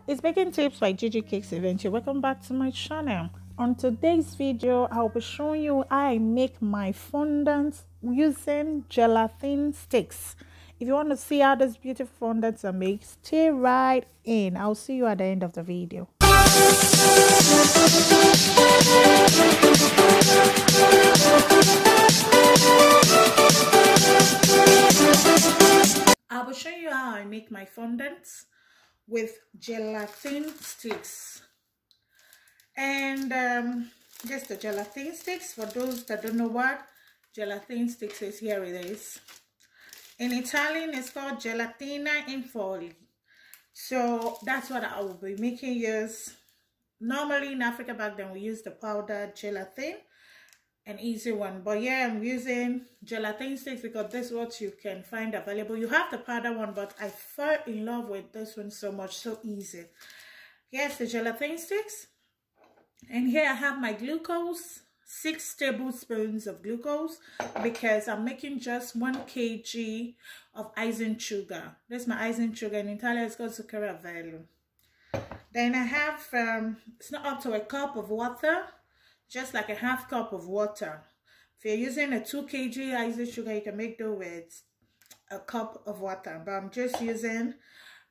It's Baking Tips by GGcakesEvents. Welcome back to my channel. On today's video, I'll be showing you how I make my fondant using gelatin sticks. If you want to see how this beautiful fondants are made, stay right in. I'll see you at the end of the video. I will show you how I make my fondants with gelatin sticks. And just the gelatin sticks. For those that don't know what gelatin sticks is, here it is. In Italian, it's called gelatina in foglie. So that's what I will be making use. Normally in Africa back then we use the powdered gelatin, an easy one, but yeah, I'm using gelatin sticks because this is what you can find available. You have the powder one, but I fell in love with this one so much, so easy. Here's the gelatin sticks, and here I have my glucose, 6 tablespoons of glucose, because I'm making just 1 kg of icing sugar. This is my icing sugar. In Italian it's called zucchero a velo. Then I have it's not up to a cup of water, just like a half cup of water. If you're using a 2 kg icing sugar, you can make do with a cup of water, but I'm just using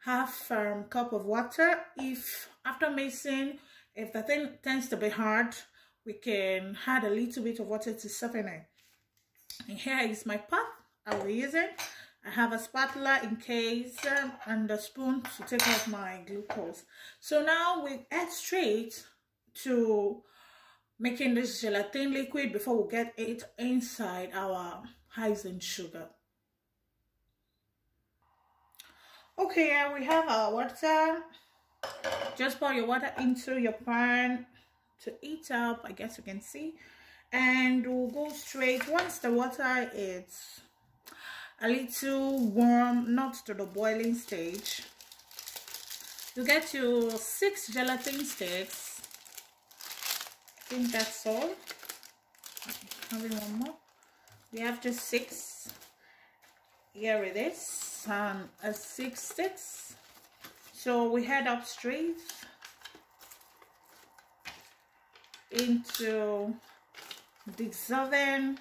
half cup of water. If after mixing, if the thing tends to be hard, we can add a little bit of water to soften it. And here is my pot I will use it. I have a spatula in case and a spoon to take off my glucose. So now we head straight to making this gelatin liquid before we get it inside our icing sugar. Okay, here we have our water. Just pour your water into your pan to heat up, I guess you can see, and we'll go straight. Once the water is a little warm, not to the boiling stage, you get your 6 gelatin sticks. I think that's all. Having one more. We have just 6. Here it is, 6 sticks. So we head up straight into dissolving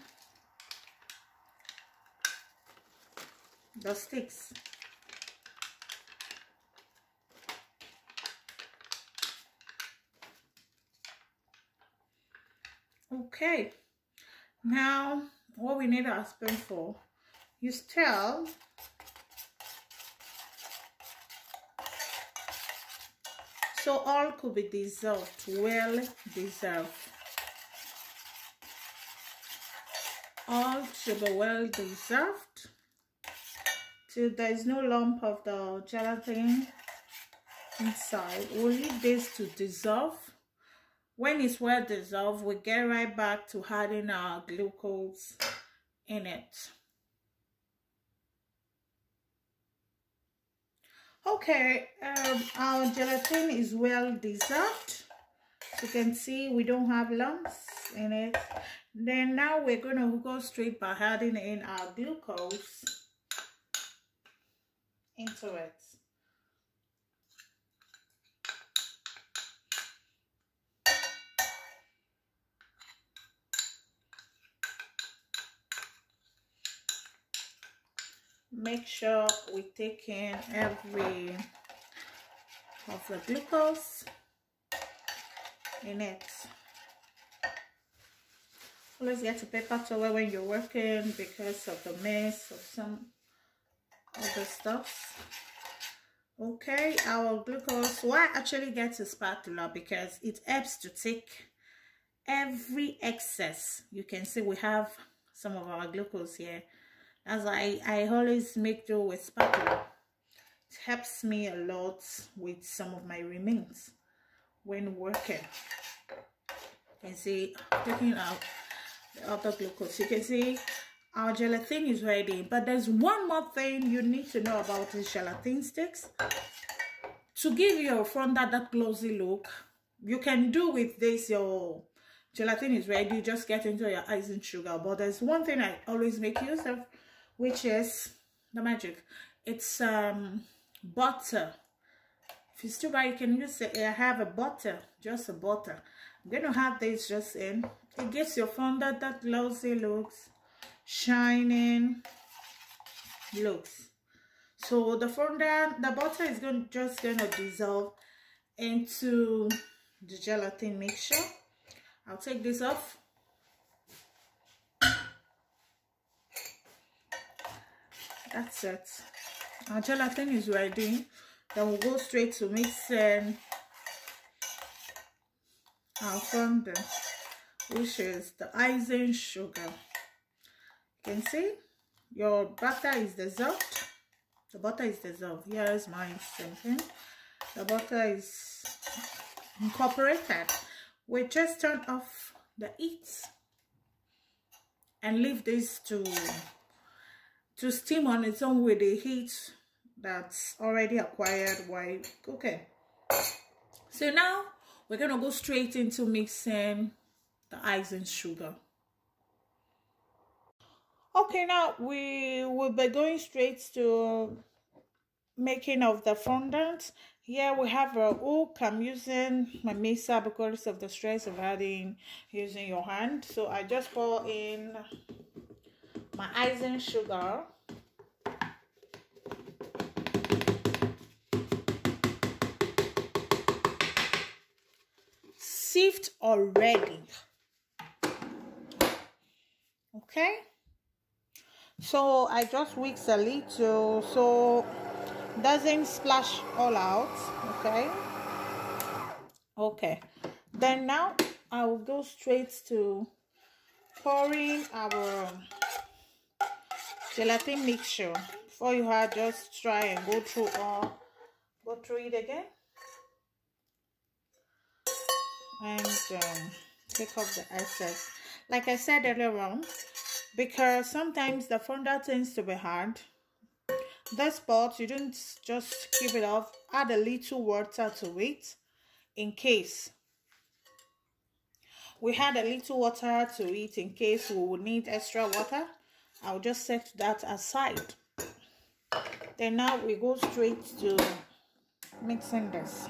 the sticks. Okay, now what we need our spoon for, you stir. So all could be dissolved, well dissolved. All should be well dissolved till there is no lump of the gelatin inside. We'll leave this to dissolve. When it's well dissolved, we get right back to adding our glucose in it. Okay, our gelatin is well dissolved. You can see we don't have lumps in it. Then now we're going to go straight by adding in our glucose into it. Make sure we take in every of the glucose in it. Always get a paper towel when you're working because of the mess of some other stuff. Okay, our glucose. Why I actually get a spatula? Because it helps to take every excess. You can see we have some of our glucose here. As I always make do with spatula. It helps me a lot with some of my remains when working. You can see taking out the other glucose. You can see our gelatin is ready. But there's one more thing you need to know about these gelatin sticks. To give your fondant that glossy look, you can do with this. Your gelatin is ready. You just get into your icing sugar. But there's one thing I always make use of, which is the magic. It's butter. If you still buy, you can use it. I have a butter, just a butter. I'm going to have this just in. It gives your fondant that glossy looks, shining looks. So the fondant, the butter is just gonna dissolve into the gelatin mixture. I'll take this off. That's it. Our gelatin is ready. Then we'll go straight to mixing our fondant, which is the icing sugar. You can see your butter is dissolved. The butter is dissolved. Here's my same thing. The butter is incorporated. We just turn off the heat and leave this to steam on its own with the heat that's already acquired while cooking. So now we're gonna go straight into mixing the icing sugar. Okay, now we will be going straight to making of the fondant. Here we have a hook. I'm using my mixer because of the stress of using your hand. So I just pour in my icing sugar. Sieved already. Okay. So I just whisk a little so it doesn't splash all out. Okay. Then now I will go straight to pouring our gelatin mixture. Before you have, just try and go through it again and take off the excess. Like I said earlier on, because sometimes the fondant tends to be hard. This pot, you don't just keep it off. Add a little water to it in case. We had a little water to it in case we would need extra water. I'll just set that aside. Then now we go straight to mixing this.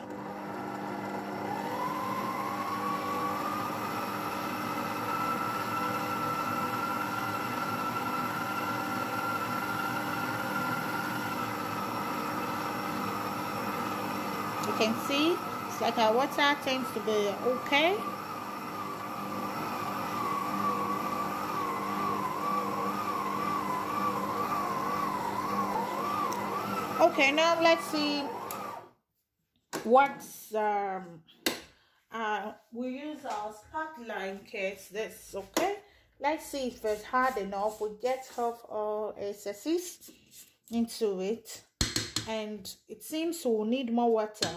You can see it's like our water tends to be okay. Okay, now let's see what's we use our spatula in case this. Okay, let's see if it's hard enough. We get off all excesses into it. And it seems we'll need more water,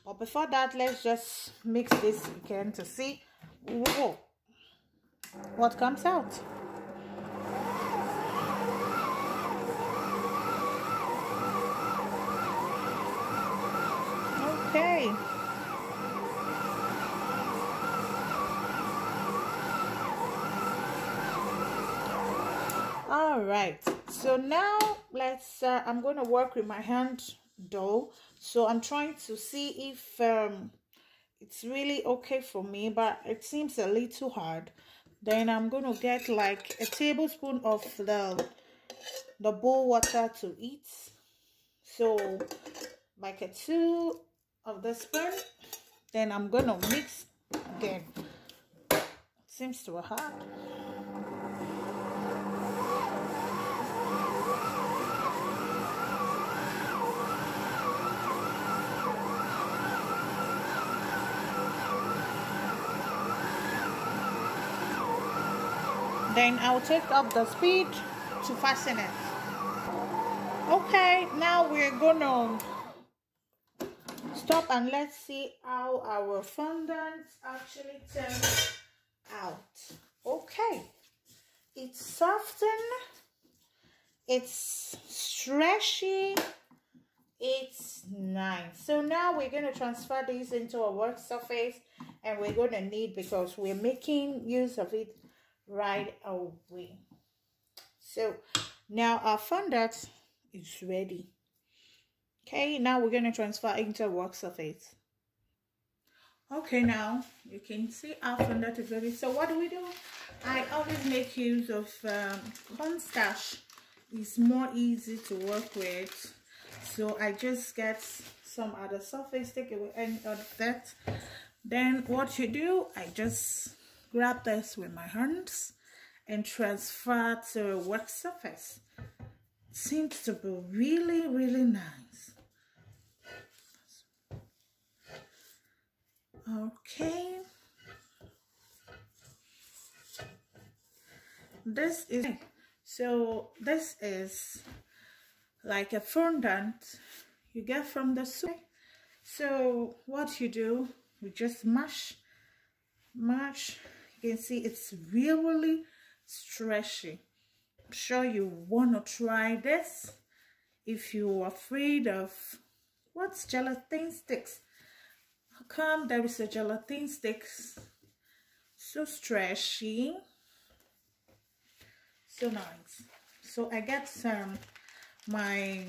but before that, let's just mix this again to see what comes out. Okay. All right, so now let's I'm going to work with my hand dough. So I'm trying to see if it's really okay for me, but it seems a little hard. Then I'm going to get like a tablespoon of the bowl water to eat. So like a 2 of the spoon. Then I'm going to mix again. It seems to be hard. Then I'll take up the speed to fasten it. Okay, now we're gonna stop and let's see how our fondant actually turns out. Okay, it's softened, it's stretchy, it's nice. So now we're going to transfer this into a work surface, and we're going to need, because we're making use of it right away. So now our fondant is ready. Okay, now we're going to transfer into a work surface. Okay, now you can see our fondant is ready. So what do? I always make use of cornstarch. It's more easy to work with. So I just get some other surface, take away any of that. Then what you do, I just grab this with my hands and transfer to a work surface. Seems to be really, really nice. Okay. This is like a fondant you get from the soup. So what you do, you just mash. You can see it's really stretchy. I'm sure you want to try this. If you're afraid of what's gelatin sticks, how come there is a gelatin sticks? So stretchy, so nice. So I get my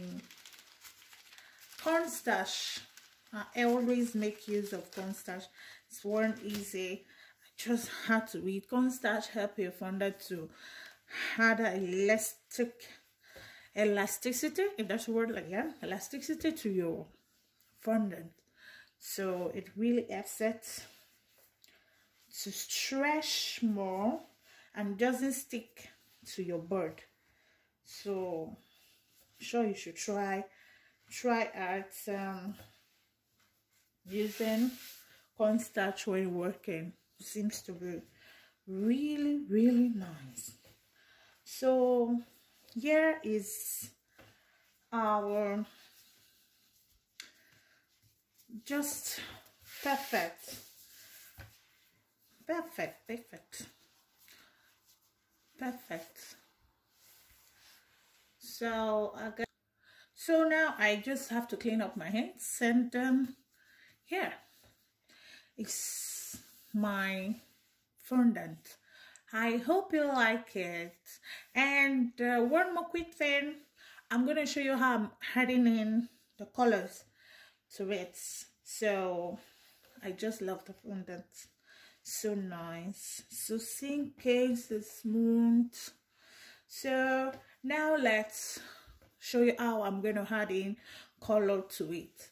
cornstarch. I always make use of cornstarch. It's one easy. I just had to read cornstarch help your fondant to add elasticity, if that's a word, like, yeah, elasticity to your fondant. So it really helps it to stretch more and doesn't stick to your board. So I'm sure you should try at using cornstarch when working. Seems to be really, really nice. So here is our just perfect. So now I just have to clean up my hands, and here is my fondant. I hope you like it. And one more quick thing, I'm going to show you how I'm adding in the colors to it. So I just love the fondant. So nice, so silky, so smooth. So now let's show you how I'm going to add in color to it.